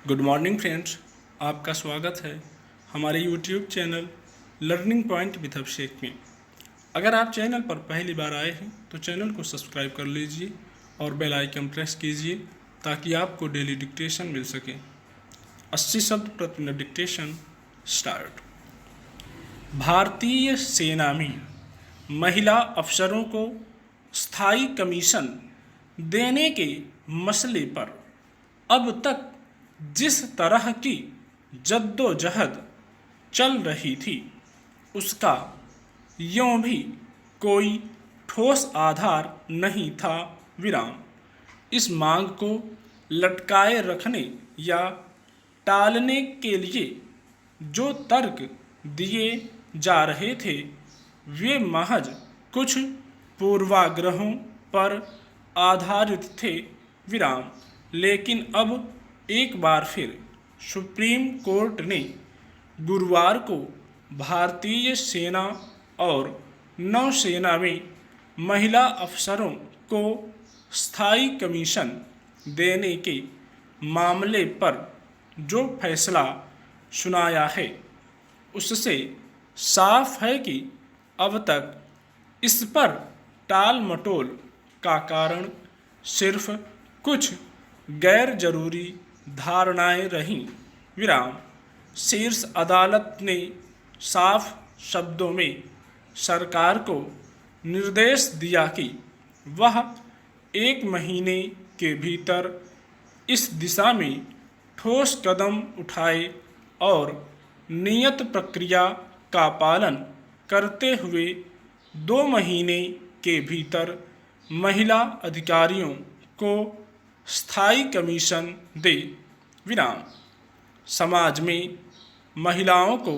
Good morning friends, आपका स्वागत है हमारे YouTube channel learning point with Abhishek में। अगर आप चैनल पर पहली बार आए हैं तो चैनल को सब्सक्राइब कर लीजिए और बेल आइकन प्रेस कीजिए ताकि आपको डेली डिक्टेशन मिल सके। 80 शब्द प्रति मिनट डिक्टेशन स्टार्ट। भारतीय सेना में महिला अफसरों को स्थायी कमीशन देने के मसले पर अब तक जिस तरह की जद्दोजहद चल रही थी उसका यों भी कोई ठोस आधार नहीं था। इस मांग को लटकाए रखने या टालने के लिए जो तर्क दिए जा रहे थे वे महज कुछ पूर्वाग्रहों पर आधारित थे। लेकिन अब एक बार फिर सुप्रीम कोर्ट ने गुरुवार को भारतीय सेना और नौसेना में महिला अफसरों को स्थायी कमीशन देने के मामले पर जो फैसला सुनाया है उससे साफ है कि अब तक इस पर टाल मटोल का कारण सिर्फ कुछ गैर जरूरी धारणाएं रहीं। शीर्ष अदालत ने साफ शब्दों में सरकार को निर्देश दिया कि वह 1 महीने के भीतर इस दिशा में ठोस कदम उठाए और नियत प्रक्रिया का पालन करते हुए 2 महीने के भीतर महिला अधिकारियों को स्थायी कमीशन दे। समाज में महिलाओं को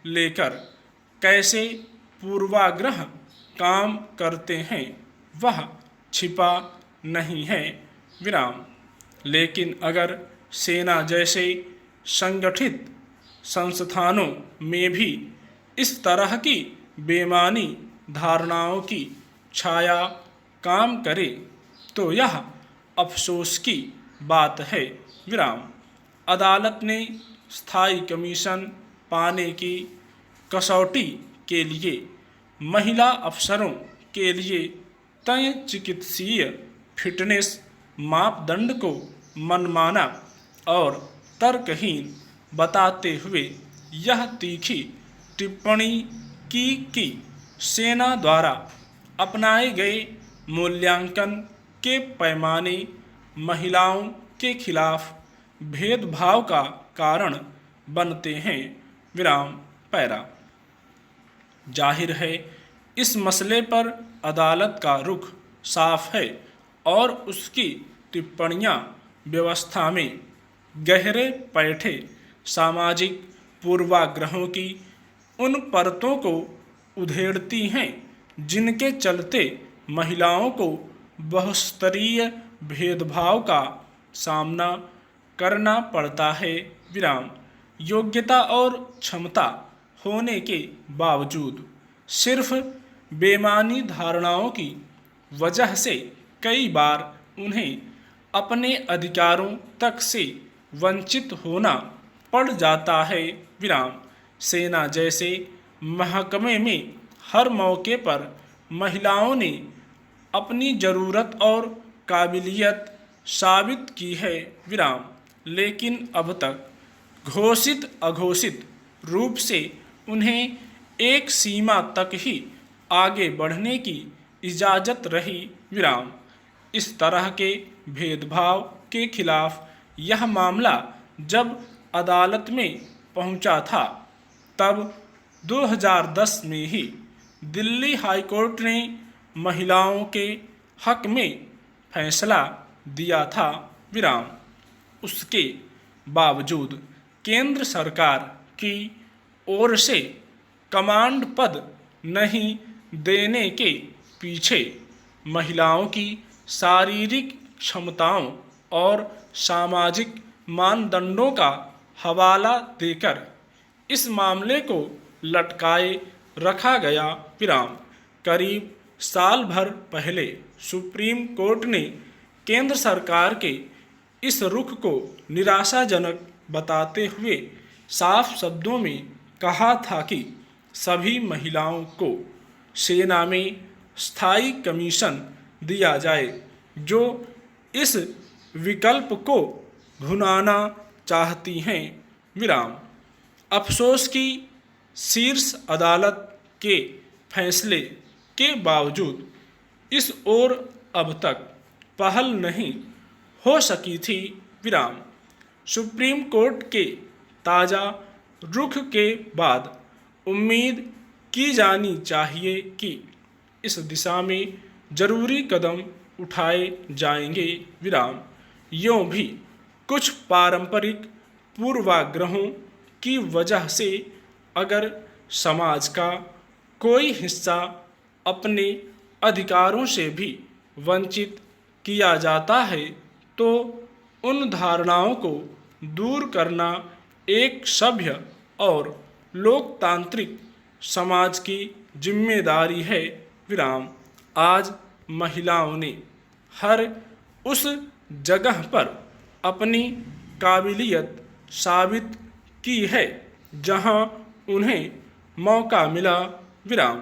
लेकर कैसे पूर्वाग्रह काम करते हैं वह छिपा नहीं है। लेकिन अगर सेना जैसे संगठित संस्थानों में भी इस तरह की बेमानी धारणाओं की छाया काम करे तो यह अफसोस की बात है। अदालत ने स्थायी कमीशन पाने की कसौटी के लिए महिला अफसरों के लिए तय चिकित्सीय फिटनेस मापदंड को मनमाना और तर्कहीन बताते हुए यह तीखी टिप्पणी की कि सेना द्वारा अपनाए गए मूल्यांकन के पैमाने महिलाओं के खिलाफ भेदभाव का कारण बनते हैं। पैरा जाहिर है इस मसले पर अदालत का रुख साफ है और उसकी टिप्पणियां व्यवस्था में गहरे बैठे सामाजिक पूर्वाग्रहों की उन परतों को उधेड़ती हैं जिनके चलते महिलाओं को बहुस्तरीय भेदभाव का सामना करना पड़ता है। योग्यता और क्षमता होने के बावजूद सिर्फ बेमानी धारणाओं की वजह से कई बार उन्हें अपने अधिकारों तक से वंचित होना पड़ जाता है। सेना जैसे महकमे में हर मौके पर महिलाओं ने अपनी ज़रूरत और काबिलियत साबित की है। लेकिन अब तक घोषित अघोषित रूप से उन्हें एक सीमा तक ही आगे बढ़ने की इजाज़त रही। इस तरह के भेदभाव के खिलाफ यह मामला जब अदालत में पहुंचा था तब 2010 में ही दिल्ली हाई कोर्ट ने महिलाओं के हक में फैसला दिया था। उसके बावजूद केंद्र सरकार की ओर से कमांड पद नहीं देने के पीछे महिलाओं की शारीरिक क्षमताओं और सामाजिक मानदंडों का हवाला देकर इस मामले को लटकाए रखा गया। करीब साल भर पहले सुप्रीम कोर्ट ने केंद्र सरकार के इस रुख को निराशाजनक बताते हुए साफ शब्दों में कहा था कि सभी महिलाओं को सेना में स्थायी कमीशन दिया जाए जो इस विकल्प को भुनाना चाहती हैं। विराम। अफसोस की शीर्ष अदालत के फैसले के बावजूद इस ओर अब तक पहल नहीं हो सकी थी। विराम। सुप्रीम कोर्ट के ताज़ा रुख के बाद उम्मीद की जानी चाहिए कि इस दिशा में जरूरी कदम उठाए जाएंगे। विराम। यूँ भी कुछ पारंपरिक पूर्वाग्रहों की वजह से अगर समाज का कोई हिस्सा अपने अधिकारों से भी वंचित किया जाता है तो उन धारणाओं को दूर करना एक सभ्य और लोकतांत्रिक समाज की जिम्मेदारी है। विराम। आज महिलाओं ने हर उस जगह पर अपनी काबिलियत साबित की है जहां उन्हें मौका मिला। विराम।